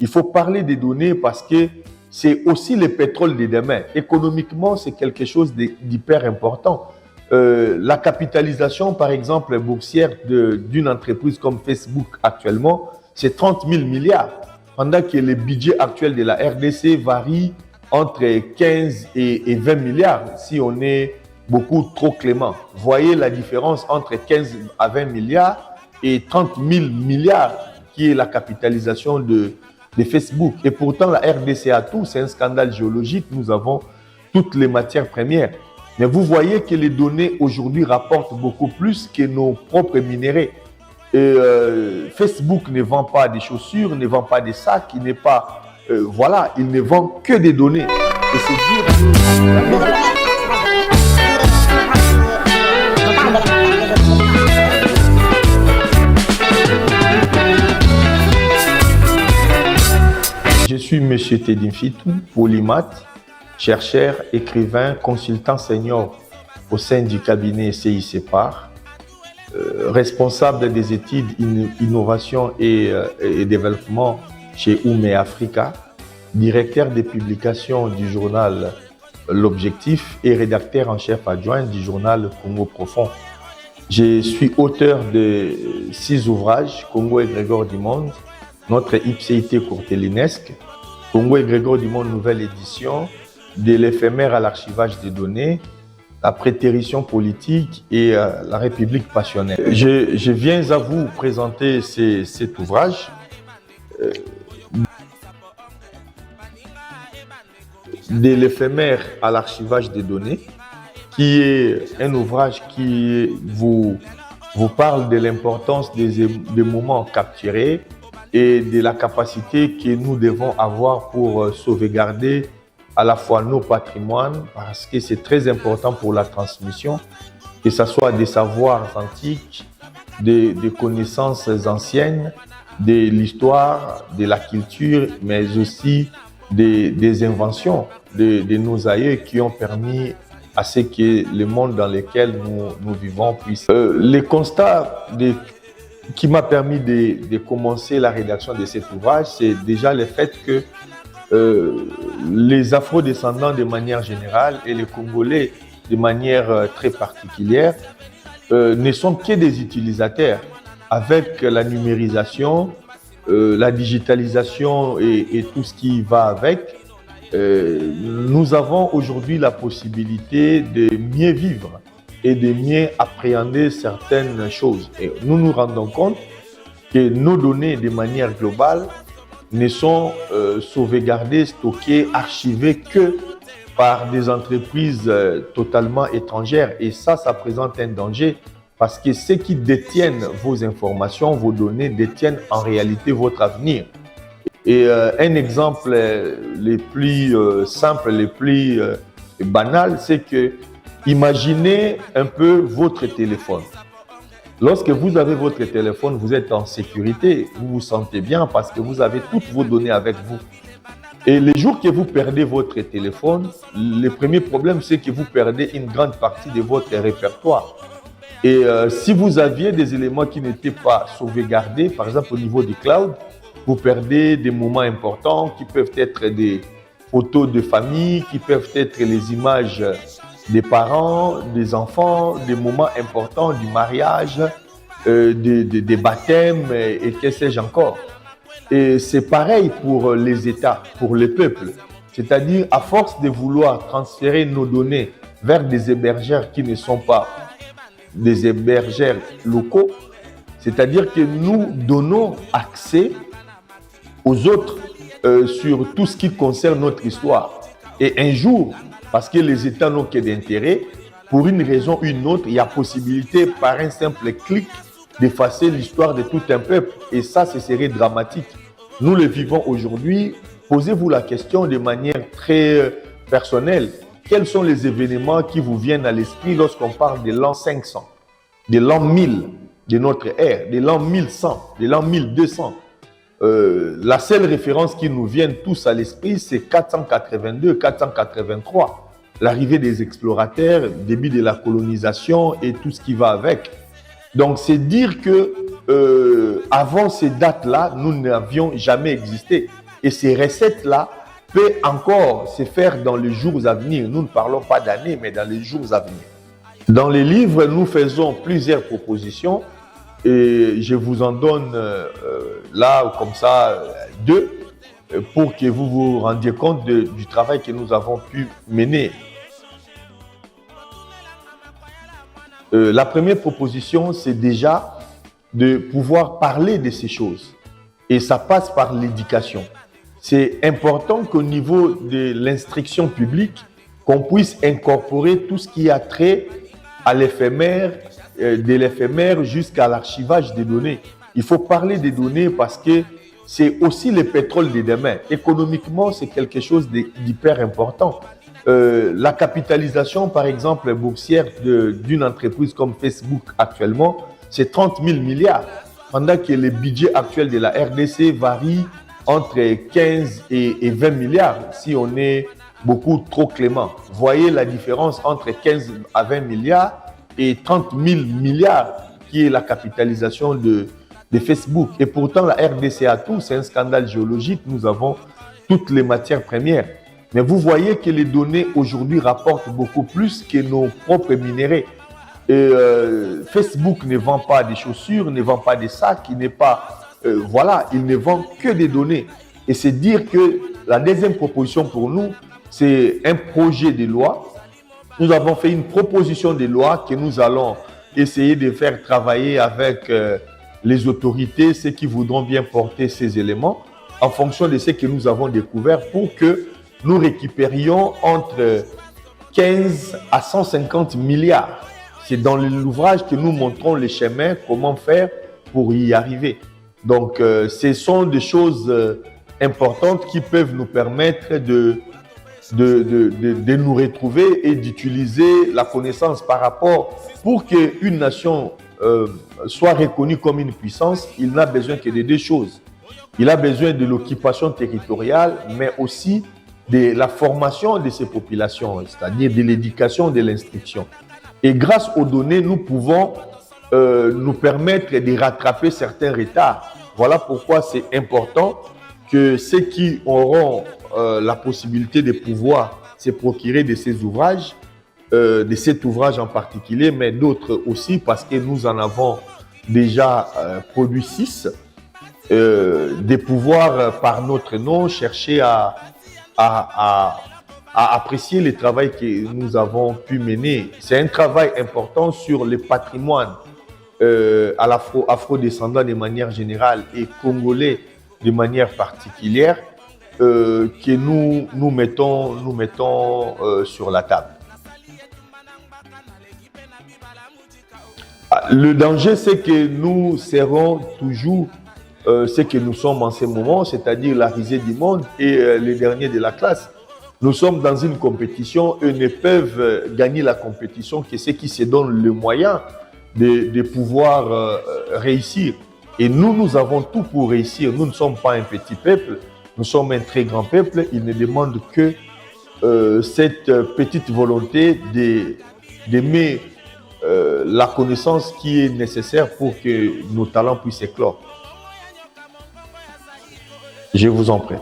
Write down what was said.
Il faut parler des données parce que c'est aussi le pétrole de demain. Économiquement, c'est quelque chose d'hyper important. La capitalisation, par exemple, boursière d'une entreprise comme Facebook actuellement, c'est 30 000 milliards. Pendant que le budget actuel de la RDC varie entre 15 et 20 milliards, si on est beaucoup trop clément. Voyez la différence entre 15 à 20 milliards et 30 000 milliards, qui est la capitalisation de Facebook. Et pourtant, la RDC a tout, c'est un scandale géologique, nous avons toutes les matières premières. Mais vous voyez que les données aujourd'hui rapportent beaucoup plus que nos propres minéraux. Et Facebook ne vend pas des chaussures, ne vend pas des sacs, il n'est pas... voilà, il ne vend que des données. Et c'est dire... Je suis M. Teddy Mfitou, polymathe, chercheur, écrivain, consultant senior au sein du cabinet CICPAR, responsable des études innovation et développement chez Oumé Africa, directeur des publications du journal L'Objectif et rédacteur en chef adjoint du journal Congo Profond. Je suis auteur de 6 ouvrages, Congo et Grégor du Monde, notre ipséité courtelinesque, Congo et Grégor du Monde nouvelle édition, de l'éphémère à l'archivage des données, la prétérition politique et la République passionnelle. Je viens à vous présenter cet ouvrage. De l'éphémère à l'archivage des données, qui est un ouvrage qui vous parle de l'importance des moments capturés et de la capacité que nous devons avoir pour sauvegarder à la fois nos patrimoines, parce que c'est très important pour la transmission, que ce soit des savoirs antiques, des connaissances anciennes, de l'histoire, de la culture, mais aussi des inventions de nos aïeux qui ont permis à ce que le monde dans lequel nous vivons puisse... Le constat qui m'a permis de commencer la rédaction de cet ouvrage, c'est déjà le fait que les Afro-descendants de manière générale et les Congolais de manière très particulière ne sont que des utilisateurs. Avec la numérisation, la digitalisation et tout ce qui va avec, nous avons aujourd'hui la possibilité de mieux vivre et de mieux appréhender certaines choses. Et nous nous rendons compte que nos données de manière globale ne sont sauvegardées, stockées, archivées que par des entreprises totalement étrangères. Et ça présente un danger parce que ceux qui détiennent vos informations, vos données, détiennent en réalité votre avenir. Et un exemple le plus simple, le plus banal, c'est que imaginez un peu votre téléphone. Lorsque vous avez votre téléphone, vous êtes en sécurité, vous vous sentez bien parce que vous avez toutes vos données avec vous. Et les jours que vous perdez votre téléphone, le premier problème, c'est que vous perdez une grande partie de votre répertoire. Et si vous aviez des éléments qui n'étaient pas sauvegardés, par exemple au niveau du cloud, vous perdez des moments importants qui peuvent être des photos de famille, qui peuvent être les images des parents, des enfants, des moments importants du mariage, des baptêmes et que sais-je encore. Et c'est pareil pour les États, pour les peuples. C'est-à-dire, à force de vouloir transférer nos données vers des hébergeurs qui ne sont pas des hébergeurs locaux, c'est-à-dire que nous donnons accès aux autres sur tout ce qui concerne notre histoire. Et un jour, parce que les États n'ont que d'intérêt, pour une raison ou une autre, il y a possibilité par un simple clic d'effacer l'histoire de tout un peuple. Et ça, ce serait dramatique. Nous le vivons aujourd'hui. Posez-vous la question de manière très personnelle. Quels sont les événements qui vous viennent à l'esprit lorsqu'on parle de l'an 500, de l'an 1000 de notre ère, de l'an 1100, de l'an 1200? La seule référence qui nous vient tous à l'esprit, c'est 482, 483. L'arrivée des explorateurs, début de la colonisation et tout ce qui va avec. Donc, c'est dire que avant ces dates-là, nous n'avions jamais existé. Et ces recettes-là peuvent encore se faire dans les jours à venir. Nous ne parlons pas d'années, mais dans les jours à venir. Dans les livres, nous faisons plusieurs propositions et je vous en donne là, comme ça, deux, pour que vous vous rendiez compte du travail que nous avons pu mener. La première proposition, c'est déjà de pouvoir parler de ces choses. Et ça passe par l'éducation. C'est important qu'au niveau de l'instruction publique, qu'on puisse incorporer tout ce qui a trait à l'éphémère, de l'éphémère jusqu'à l'archivage des données. Il faut parler des données parce que c'est aussi le pétrole de demain. Économiquement, c'est quelque chose d'hyper important. La capitalisation, par exemple, boursière d'une entreprise comme Facebook actuellement, c'est 30 000 milliards, pendant que le budget actuel de la RDC varie entre 15 et 20 milliards, si on est beaucoup trop clément. Voyez la différence entre 15 à 20 milliards et 30 000 milliards, qui est la capitalisation de Facebook. Et pourtant, la RDC a tout, c'est un scandale géologique, nous avons toutes les matières premières. Mais vous voyez que les données aujourd'hui rapportent beaucoup plus que nos propres minéraux. Et Facebook ne vend pas des chaussures, ne vend pas des sacs, il n'est pas, voilà, il ne vend que des données. Et c'est dire que la deuxième proposition pour nous, c'est un projet de loi. Nous avons fait une proposition de loi que nous allons essayer de faire travailler avec les autorités, ceux qui voudront bien porter ces éléments, en fonction de ce que nous avons découvert, pour que nous récupérions entre 15 à 150 milliards. C'est dans l'ouvrage que nous montrons les chemins, comment faire pour y arriver. Donc, ce sont des choses importantes qui peuvent nous permettre de nous retrouver et d'utiliser la connaissance par rapport, pour qu'une nation soit reconnue comme une puissance, il n'a besoin que de deux choses. Il a besoin de l'occupation territoriale, mais aussi de la formation de ces populations, c'est-à-dire de l'éducation, de l'instruction. Et grâce aux données, nous pouvons nous permettre de rattraper certains retards. Voilà pourquoi c'est important que ceux qui auront la possibilité de pouvoir se procurer de ces ouvrages, de cet ouvrage en particulier, mais d'autres aussi, parce que nous en avons déjà produit 6, de pouvoir, par notre nom, chercher à apprécier le travail que nous avons pu mener. C'est un travail important sur le patrimoine à l'afro-descendant de manière générale et congolais de manière particulière que nous mettons sur la table. Le danger, c'est que nous serons toujours ce que nous sommes en ce moment, c'est-à-dire la risée du monde et les derniers de la classe. Nous sommes dans une compétition et ne peuvent gagner la compétition que ceux qui se donnent le moyen de pouvoir réussir. Et nous avons tout pour réussir. Nous ne sommes pas un petit peuple, nous sommes un très grand peuple. Il ne demande que cette petite volonté d'aimer la connaissance qui est nécessaire pour que nos talents puissent éclore. Je vous en prie.